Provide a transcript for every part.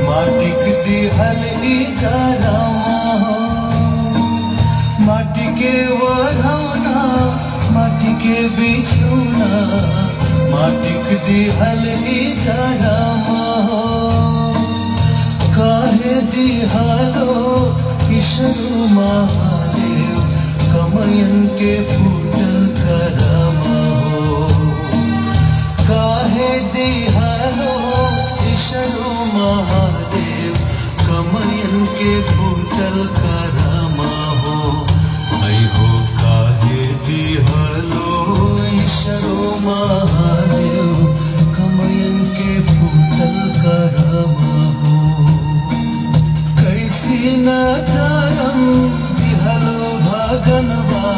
माटिक दिहल इजारामा हो माटी के वरौना माटी के बिछौना माटिक दिहल इजारामा हो काहे दिहलो ईश्वर महादेव कमयन के फूटल करमा हो काहे दिहलो ईश्वर महादेव कमयन के फूटल करमा हो ऐ हो काहे दिहलो ईश्वर महादेव कमयन के फूटल करमा हो कैसी नजरम दिहलो भगनवा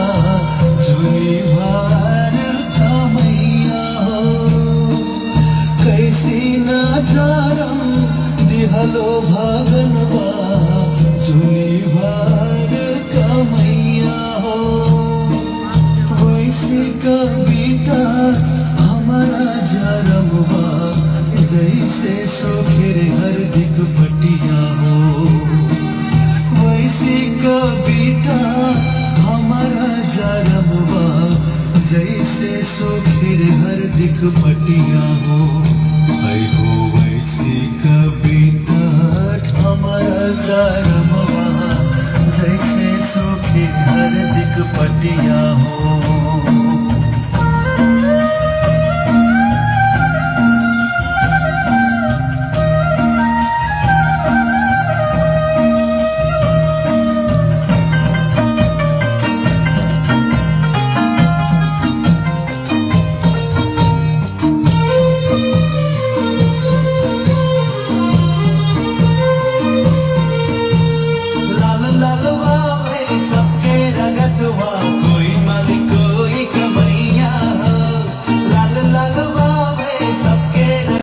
जुनी भार कमैया हो कैसी नजरम दिहलो भगनवा जुनी भार कमैया हो वैसी कविता हमारा जरमवा जैसे सोखेर हर दिक पटिया हो वैसी कविता हमारा जरमवा जैसे सोखेर हर दिक पटिया हो ऐ हो वैसी कविता हमारा जरमवा जैसे सोखेर हर दिक पटिया हो।